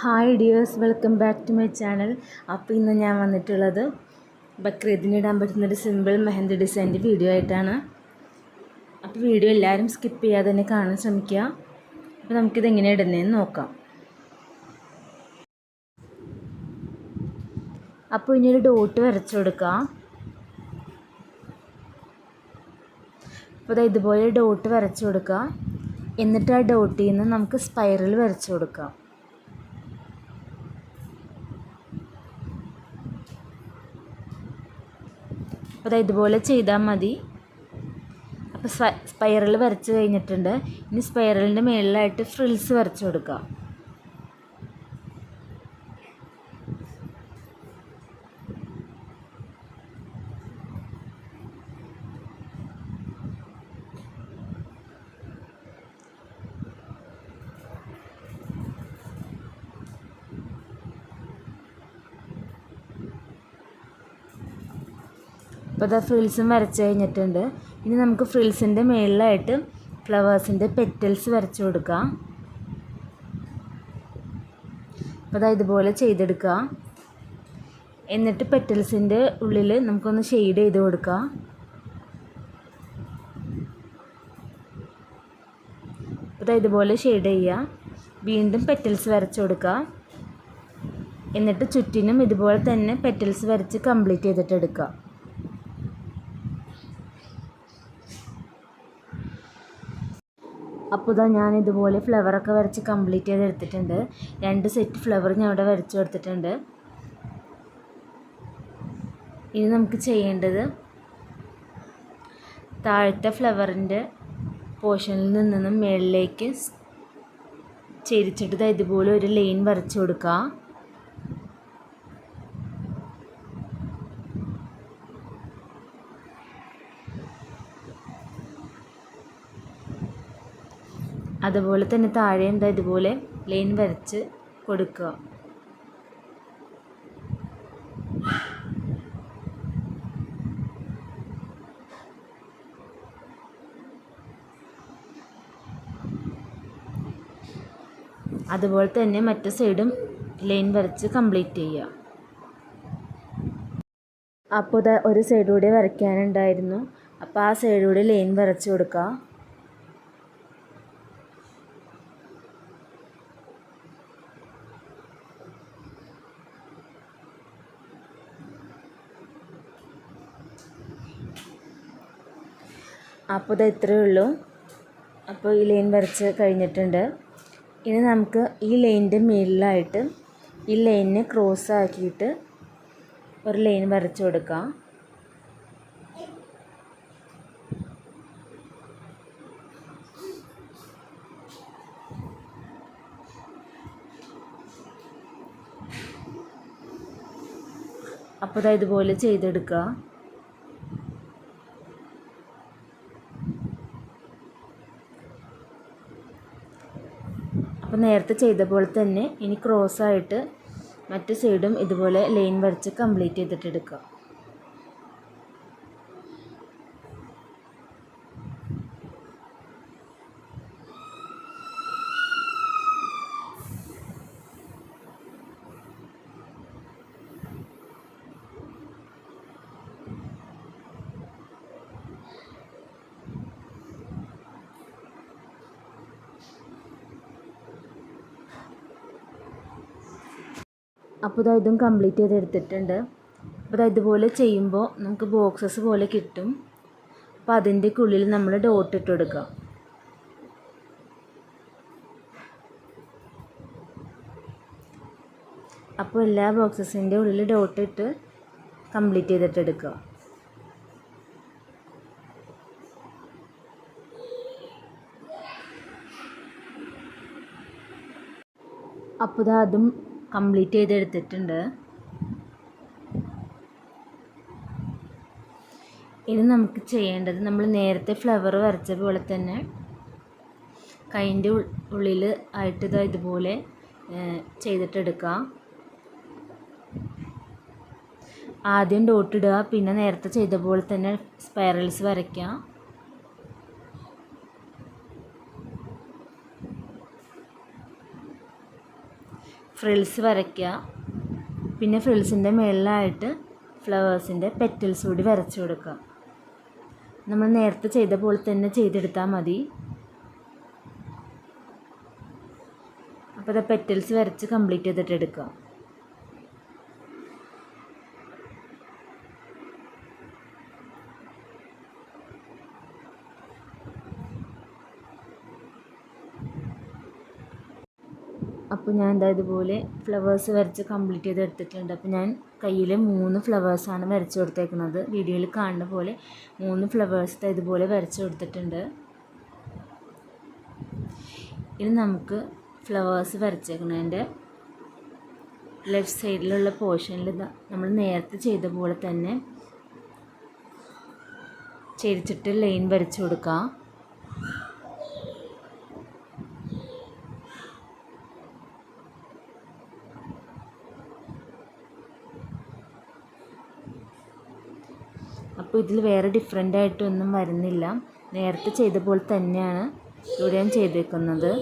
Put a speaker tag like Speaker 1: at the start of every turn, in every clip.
Speaker 1: Hi dears, welcome back to my channel. അപ്പോൾ ഇന്ന് ഞാൻ വന്നിട്ടുള്ളത് ബക്രീദിന് ഇടാൻ പറ്റുന്നൊരു സിമ്പിൾ മെഹന്തി ഡിസൈൻ്റെ വീഡിയോ ആയിട്ടാണ്. അപ്പോൾ വീഡിയോ എല്ലാവരും സ്കിപ്പ് ചെയ്യാതെ തന്നെ കാണാൻ ശ്രമിക്കുക. അപ്പോൾ നമുക്കിതെങ്ങനെ ഇടുന്നതെന്ന് നോക്കാം. അപ്പോൾ ഇനി ഒരു ഡോട്ട് വരച്ചു കൊടുക്കാം. അപ്പോൾ ഇതുപോലെ ഡോട്ട് വരച്ചു കൊടുക്കുക. എന്നിട്ട് ആ ഡോട്ടിൽ നിന്ന് നമുക്ക് സ്പൈറൽ വരച്ചു കൊടുക്കാം. അപ്പോൾ ഇതുപോലെ ചെയ്താൽ മതി. അപ്പോൾ സ്പൈറൽ വരച്ച് കഴിഞ്ഞിട്ടുണ്ട്. ഇനി സ്പൈറലിൻ്റെ മുകളിലായിട്ട് ഫ്രിൽസ് വരച്ചു കൊടുക്കുക. അപ്പോൾ ഫ്രിൽസും വരച്ച് കഴിഞ്ഞിട്ടുണ്ട്. ഇനി നമുക്ക് ഫ്രിൽസിൻ്റെ മുകളിലായിട്ട് ഫ്ലവേഴ്സിൻ്റെ പെറ്റൽസ് വരച്ചു കൊടുക്കാം. അപ്പോൾ ഇതുപോലെ ചെയ്തെടുക്കുക. എന്നിട്ട് പെറ്റൽസിൻ്റെ ഉള്ളിൽ നമുക്കൊന്ന് ഷെയ്ഡ് ചെയ്ത് കൊടുക്കാം. അപ്പോൾ ഇതുപോലെ ഷെയ്ഡ് ചെയ്യുക. വീണ്ടും പെറ്റൽസ് വരച്ചു കൊടുക്കുക. എന്നിട്ട് ചുറ്റിനും ഇതുപോലെ തന്നെ പെറ്റൽസ് വരച്ച് കംപ്ലീറ്റ് ചെയ്തിട്ട് എടുക്കുക. അപ്പോൾ ഞാൻ ഇതുപോലെ ഫ്ലവറൊക്കെ വരച്ച് കംപ്ലീറ്റ് ചെയ്തെടുത്തിട്ടുണ്ട്. 2 സെറ്റ് ഫ്ലവർ ഞാൻ ഇവിടെ വരച്ചു കൊടുത്തിട്ടുണ്ട്. ഇനി നമുക്ക് ചെയ്യേണ്ടത് താഴത്തെ ഫ്ലവറിൻ്റെ പോർഷനിൽ നിന്നും മുകളിലേക്ക് ചെരിച്ചിട്ട് ഇതുപോലെ ഒരു ലൈൻ വരച്ചു കൊടുക്കുക. അതുപോലെ തന്നെ താഴെ ഇതുപോലെ ലൈൻ വരച്ച് കൊടുക്കുക. അതുപോലെ തന്നെ മറ്റേ സൈഡും ലൈൻ വരച്ച് കംപ്ലീറ്റ് ചെയ്യുക. അപ്പോൾ ഒരു സൈഡ് കൂടി വരയ്ക്കാനുണ്ടായിരുന്നു. അപ്പോൾ ആ സൈഡ് കൂടി ലൈൻ വരച്ച് കൊടുക്കുക. അപ്പോൾ ഇത്രയേ ഉള്ളൂ. അപ്പോൾ ഈ ലൈൻ വരച്ച് കഴിഞ്ഞിട്ടുണ്ട്. ഇനി നമുക്ക് ഈ ലൈനിൻ്റെ മുകളിലായിട്ട് ഈ ലൈനിനെ ക്രോസ് ആക്കിയിട്ട് ഒരു ലൈൻ വരച്ച് കൊടുക്കാം. അപ്പോൾ ഇതുപോലെ ചെയ്തെടുക്കുക. അപ്പോൾ നേരത്തെ ചെയ്ത പോലെ തന്നെ ഇനി ക്രോസായിട്ട് മറ്റു സൈഡും ഇതുപോലെ ലൈൻ വരച്ച് കംപ്ലീറ്റ് ചെയ്തിട്ടെടുക്കുക. അപ്പോൾ ഇതും കംപ്ലീറ്റ് ചെയ്തെടുത്തിട്ടുണ്ട്. അപ്പോൾ ഇതുപോലെ ചെയ്യുമ്പോൾ നമുക്ക് ബോക്സസ് പോലെ കിട്ടും. അപ്പോൾ അതിൻ്റെ ഉള്ളിൽ നമ്മൾ ഡോട്ട് ഇട്ട് കൊടുക്കുക. അപ്പോൾ എല്ലാ ബോക്സസിൻ്റെ ഉള്ളിൽ ഡോട്ട് ഇട്ട് കംപ്ലീറ്റ് ചെയ്തിട്ടെടുക്കുക. അപ്പോൾ അതും കംപ്ലീറ്റ് ചെയ്തെടുത്തിട്ടുണ്ട്. ഇനി നമുക്ക് ചെയ്യേണ്ടത് നമ്മൾ നേരത്തെ ഫ്ലവർ വരച്ച പോലെ തന്നെ കൈൻ്റെ ഉള്ളിൽ ആയിട്ട് ഇതുപോലെ ചെയ്തിട്ടെടുക്കാം. ആദ്യം ഡോട്ട് ഇടുക, പിന്നെ നേരത്തെ ചെയ്ത പോലെ തന്നെ സ്പൈറൽസ് വരയ്ക്കുക. ഫ്രിൽസ് വരയ്ക്കുക. പിന്നെ ഫ്രിൽസിൻ്റെ മുകളിലായിട്ട് ഫ്ലവേഴ്സിൻ്റെ പെറ്റൽസ് കൂടി വരച്ചു കൊടുക്കുക. നമ്മൾ നേരത്തെ ചെയ്ത പോലെ തന്നെ ചെയ്തെടുത്താൽ മതി. അപ്പോൾ അത് പെറ്റൽസ് വരച്ച് കംപ്ലീറ്റ് ചെയ്തിട്ട് എടുക്കുക. അപ്പോൾ ഞാൻ ഇതുപോലെ ഫ്ലവേഴ്സ് വരച്ച് കംപ്ലീറ്റ് ചെയ്ത് എടുത്തിട്ടുണ്ട്. അപ്പോൾ ഞാൻ കയ്യിൽ 3 ഫ്ലവേഴ്സാണ് വരച്ച് കൊടുത്തേക്കുന്നത്. വീഡിയോയിൽ കാണുന്ന പോലെ 3 ഫ്ലവേഴ്സ് ഇതുപോലെ വരച്ച് കൊടുത്തിട്ടുണ്ട്. ഇനി നമുക്ക് ഫ്ലവേഴ്സ് വരച്ചേക്കുന്നതിൻ്റെ ലെഫ്റ്റ് സൈഡിലുള്ള പോർഷനിൽ നമ്മൾ നേരത്തെ ചെയ്ത പോലെ തന്നെ ചെരിച്ചിട്ട് ലൈൻ വരച്ച് കൊടുക്കുക. അപ്പോൾ ഇതിൽ വേറെ ഡിഫറെൻ്റ് ആയിട്ടൊന്നും വരുന്നില്ല. നേരത്തെ ചെയ്ത പോലെ തന്നെയാണ് ഇവിടെ ഞാൻ ചെയ്തേക്കുന്നത്.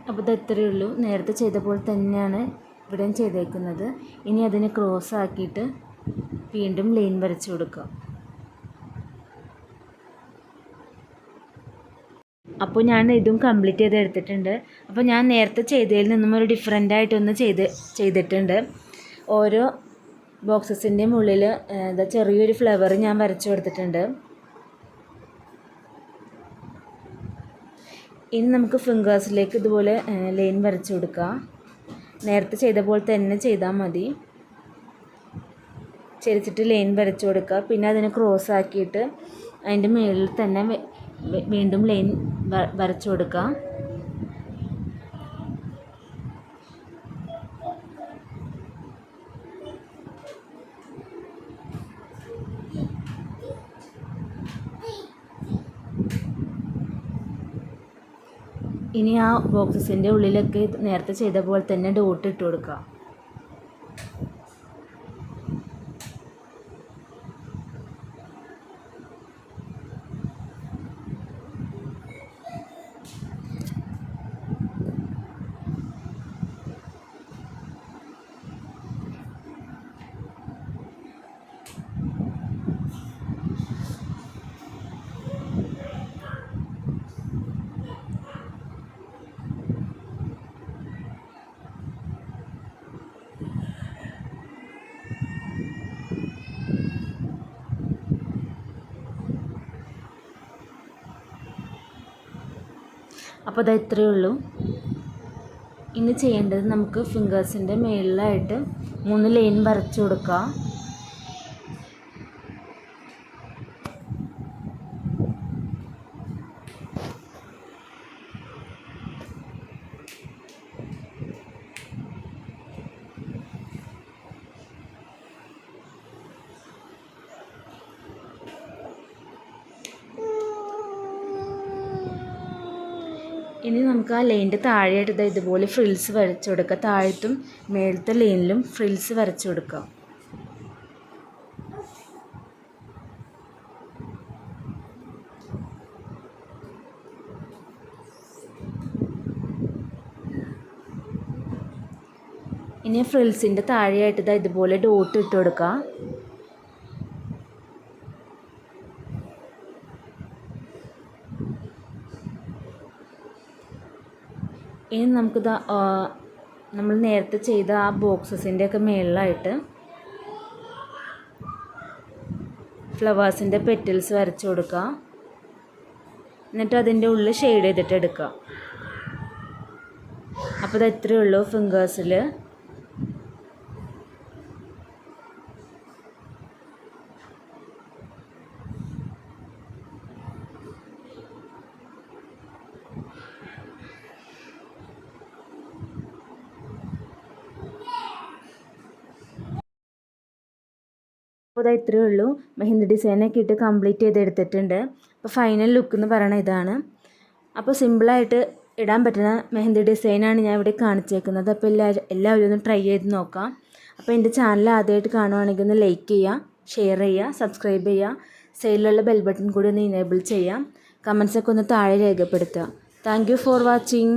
Speaker 1: അപ്പോൾ ഇത് ഇത്രയേ ഉള്ളൂ. നേരത്തെ ചെയ്ത പോലെ തന്നെയാണ് ഇവിടെയും ചെയ്തേക്കുന്നത്. ഇനി അതിനെ ക്രോസ് ആക്കിയിട്ട് വീണ്ടും ലൈൻ വരച്ച് കൊടുക്കുക. അപ്പോൾ ഞാൻ ഇതും കംപ്ലീറ്റ് ചെയ്ത് എടുത്തിട്ടുണ്ട്. അപ്പോൾ ഞാൻ നേരത്തെ ചെയ്തതിൽ നിന്നും ഒരു ഡിഫറെൻ്റ് ആയിട്ടൊന്ന് ചെയ്തിട്ടുണ്ട്. ഓരോ ബോക്സസിൻ്റെയും ഉള്ളിൽ ചെറിയൊരു ഫ്ലവർ ഞാൻ വരച്ചു കൊടുത്തിട്ടുണ്ട്. ഇനി നമുക്ക് ഫിംഗേഴ്സിലേക്ക് ഇതുപോലെ ലൈൻ വരച്ചു കൊടുക്കുക. നേരത്തെ ചെയ്ത പോലെ തന്നെ ചെയ്താൽ മതി. ചെരിച്ചിട്ട് ലൈൻ വരച്ചു കൊടുക്കുക. പിന്നെ അതിനെ ക്രോസ് ആക്കിയിട്ട് അതിൻ്റെ മുകളിൽ തന്നെ വീണ്ടും ലൈൻ വരച്ചു കൊടുക്കുക. ഇനി ആ ബോക്സസിൻ്റെ ഉള്ളിലൊക്കെ നേരത്തെ ചെയ്ത പോലെ തന്നെ ഡോട്ട് ഇട്ട് കൊടുക്കുക. അപ്പോൾ അത് ഇത്രയേ ഉള്ളൂ. ഇനി ചെയ്യേണ്ടത് നമുക്ക് ഫിംഗേഴ്സിൻ്റെ മുകളിലായിട്ട് 3 ലൈൻ വരച്ചു കൊടുക്കുക. ഇനി നമുക്ക് ആ ലൈനിൻ്റെ താഴെയായിട്ട് ഇതുപോലെ ഫ്രിൽസ് വരച്ചു കൊടുക്കുക. താഴത്തും മേലത്തെ ലൈനിലും ഫ്രിൽസ് വരച്ചു കൊടുക്കുക. ഇനി ഫ്രിൽസിൻ്റെ താഴെയായിട്ട് ഇതുപോലെ ഡോട്ട് ഇട്ട് കൊടുക്കുക. ഇനി നമുക്കിത് നമ്മൾ നേരത്തെ ചെയ്ത ആ ബോക്സസിൻ്റെയൊക്കെ മുകളിലായിട്ട് ഫ്ലവേഴ്സിൻ്റെ പെറ്റൽസ് വരച്ചു കൊടുക്കുക. എന്നിട്ട് അതിൻ്റെ ഉള്ളിൽ ഷെയ്ഡ് ചെയ്തിട്ട് എടുക്കുക. അപ്പോൾ ഇത് ഇത്രയേ ഉള്ളൂ ഫിംഗേഴ്സിൽ. അപ്പോൾ ഇതാ ഇത്രയേ ഉള്ളൂ. മെഹന്തി ഡിസൈനൊക്കെ ഇട്ട് കംപ്ലീറ്റ് ചെയ്തെടുത്തിട്ടുണ്ട്. അപ്പോൾ ഫൈനൽ ലുക്ക് എന്ന് പറയുന്നത് ഇതാണ്. അപ്പോൾ സിമ്പിളായിട്ട് ഇടാൻ പറ്റുന്ന മെഹന്തി ഡിസൈനാണ് ഞാൻ ഇവിടെ കാണിച്ചേക്കുന്നത്. അപ്പോൾ എല്ലാവരും ഒന്ന് ട്രൈ ചെയ്ത് നോക്കാം. അപ്പോൾ എൻ്റെ ചാനൽ ആദ്യമായിട്ട് കാണുവാണെങ്കിൽ ഒന്ന് ലൈക്ക് ചെയ്യുക, ഷെയർ ചെയ്യുക, സബ്സ്ക്രൈബ് ചെയ്യുക, സൈഡിലുള്ള ബെൽ ബട്ടൺ കൂടി ഒന്ന് ഇനേബിൾ ചെയ്യാം. കമൻസൊക്കെ ഒന്ന് താഴെ രേഖപ്പെടുത്തുക. Thank you for watching.